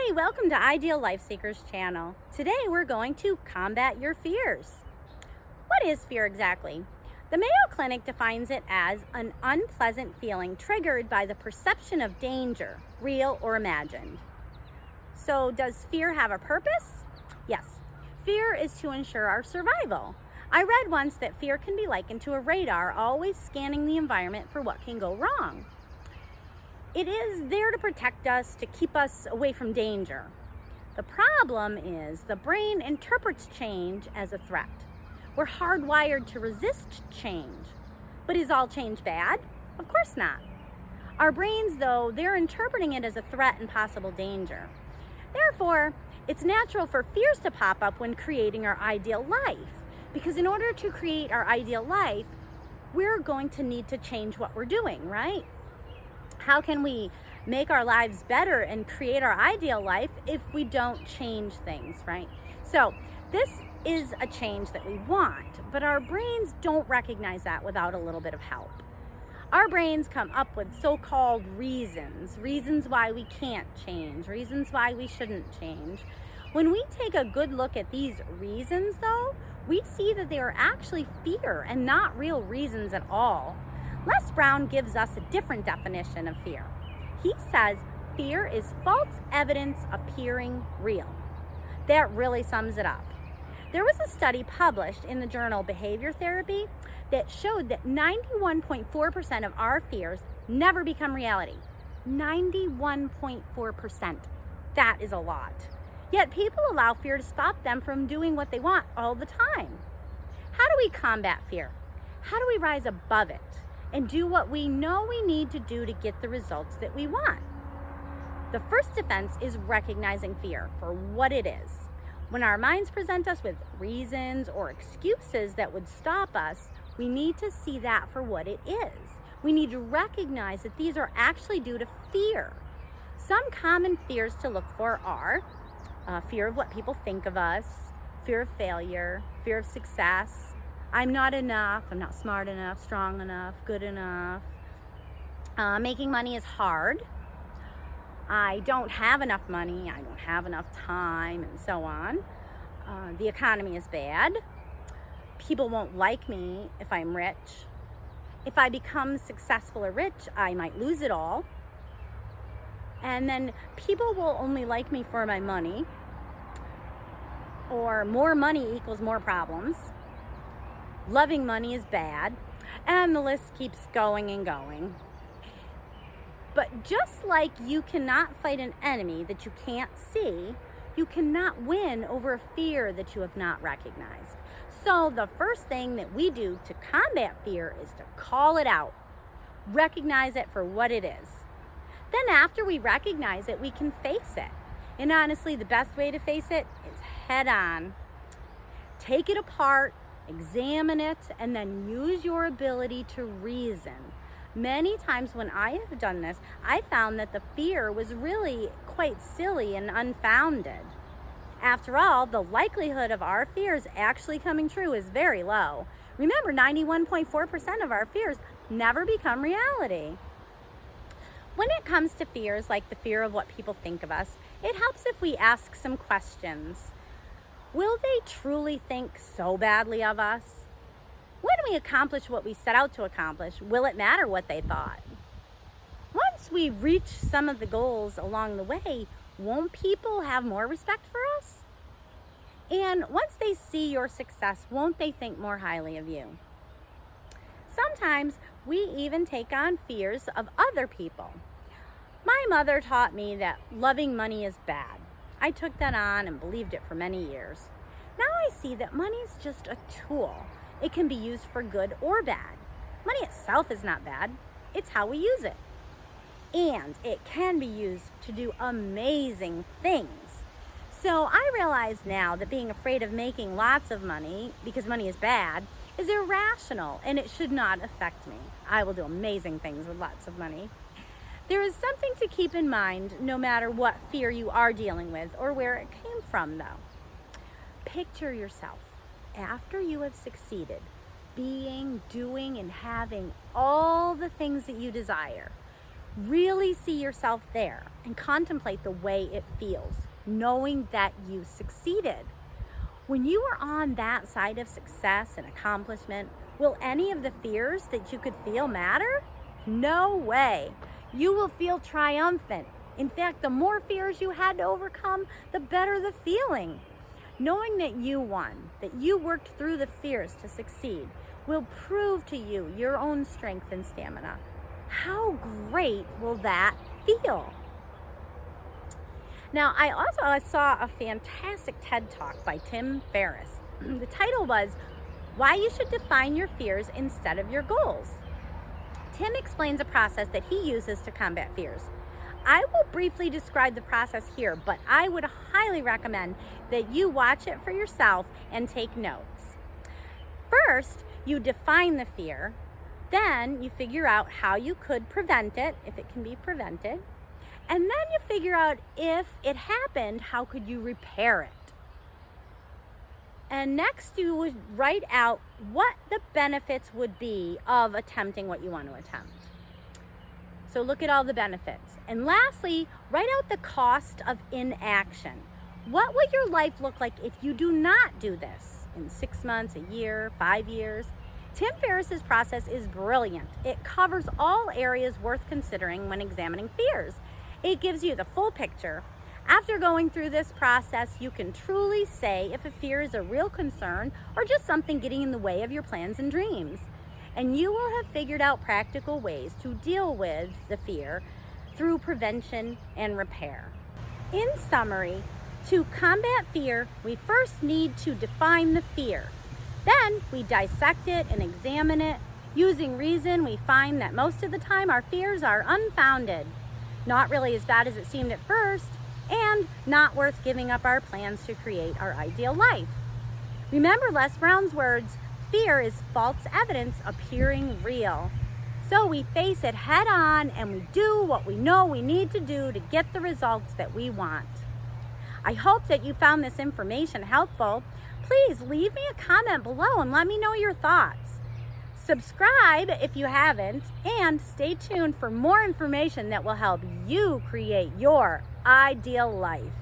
Hey, welcome to Ideal Life Seekers channel. Today we're going to combat your fears. What is fear exactly? The Mayo Clinic defines it as an unpleasant feeling triggered by the perception of danger, real or imagined. So does fear have a purpose? Yes. Fear is to ensure our survival. I read once that fear can be likened to a radar always scanning the environment for what can go wrong. It is there to protect us, to keep us away from danger. The problem is the brain interprets change as a threat. We're hardwired to resist change. But is all change bad? Of course not. Our brains, though, they're interpreting it as a threat and possible danger. Therefore, it's natural for fears to pop up when creating our ideal life. Because in order to create our ideal life, we're going to need to change what we're doing, right? How can we make our lives better and create our ideal life if we don't change things, right? So this is a change that we want, but our brains don't recognize that without a little bit of help. Our brains come up with so-called reasons why we can't change, reasons why we shouldn't change. When we take a good look at these reasons, though, we see that they are actually fear and not real reasons at all. Les Brown gives us a different definition of fear. He says fear is false evidence appearing real. That really sums it up. There was a study published in the journal Behavior Therapy that showed that 91.4% of our fears never become reality. 91.4%. That is a lot. Yet people allow fear to stop them from doing what they want all the time. How do we combat fear? How do we rise above it and do what we know we need to do to get the results that we want? The first defense is recognizing fear for what it is. When our minds present us with reasons or excuses that would stop us, we need to see that for what it is. We need to recognize that these are actually due to fear. Some common fears to look for are fear of what people think of us, fear of failure, fear of success. I'm not enough, I'm not smart enough, strong enough, good enough. Making money is hard. I don't have enough money, I don't have enough time, and so on. The economy is bad. People won't like me if I'm rich. If I become successful or rich, I might lose it all. And then people will only like me for my money. Or more money equals more problems. Loving money is bad, and the list keeps going and going. But just like you cannot fight an enemy that you can't see, you cannot win over a fear that you have not recognized. So the first thing that we do to combat fear is to call it out. Recognize it for what it is. Then after we recognize it, we can face it. And honestly, the best way to face it is head on. Take it apart, examine it, and then use your ability to reason. Many times when I have done this, I found that the fear was really quite silly and unfounded. After all, the likelihood of our fears actually coming true is very low. Remember, 91.4% of our fears never become reality. When it comes to fears like the fear of what people think of us, it helps if we ask some questions. Will they truly think so badly of us? When we accomplish what we set out to accomplish, will it matter what they thought? Once we reach some of the goals along the way, won't people have more respect for us? And once they see your success, won't they think more highly of you? Sometimes we even take on fears of other people. My mother taught me that loving money is bad. I took that on and believed it for many years. Now I see that money is just a tool. It can be used for good or bad. Money itself is not bad. It's how we use it. And it can be used to do amazing things. So I realize now that being afraid of making lots of money because money is bad is irrational and it should not affect me. I will do amazing things with lots of money. There is something to keep in mind no matter what fear you are dealing with or where it came from, though. Picture yourself after you have succeeded, being, doing, and having all the things that you desire. Really see yourself there and contemplate the way it feels, knowing that you succeeded. When you are on that side of success and accomplishment, will any of the fears that you could feel matter? No way. You will feel triumphant. In fact, the more fears you had to overcome, the better the feeling. Knowing that you won, that you worked through the fears to succeed, will prove to you your own strength and stamina. How great will that feel? Now, I saw a fantastic TED Talk by Ferriss. The title was, Why You Should Define Your Fears Instead of Your Goals. Tim explains a process that he uses to combat fears. I will briefly describe the process here, but I would highly recommend that you watch it for yourself and take notes. First, you define the fear. Then you figure out how you could prevent it, if it can be prevented. And then you figure out if it happened, how could you repair it? And next you would write out what the benefits would be of attempting what you want to attempt. So look at all the benefits. And lastly, write out the cost of inaction. What will your life look like if you do not do this in 6 months, a year, 5 years? Tim Ferriss's process is brilliant. It covers all areas worth considering when examining fears. It gives you the full picture. After going through this process, you can truly say if a fear is a real concern or just something getting in the way of your plans and dreams. And you will have figured out practical ways to deal with the fear through prevention and repair. In summary, to combat fear, we first need to define the fear. Then we dissect it and examine it. Using reason, we find that most of the time our fears are unfounded, not really as bad as it seemed at first, and not worth giving up our plans to create our ideal life. Remember Les Brown's words, fear is false evidence appearing real. So we face it head on and we do what we know we need to do to get the results that we want. I hope that you found this information helpful. Please leave me a comment below and let me know your thoughts. Subscribe if you haven't, and stay tuned for more information that will help you create your ideal life.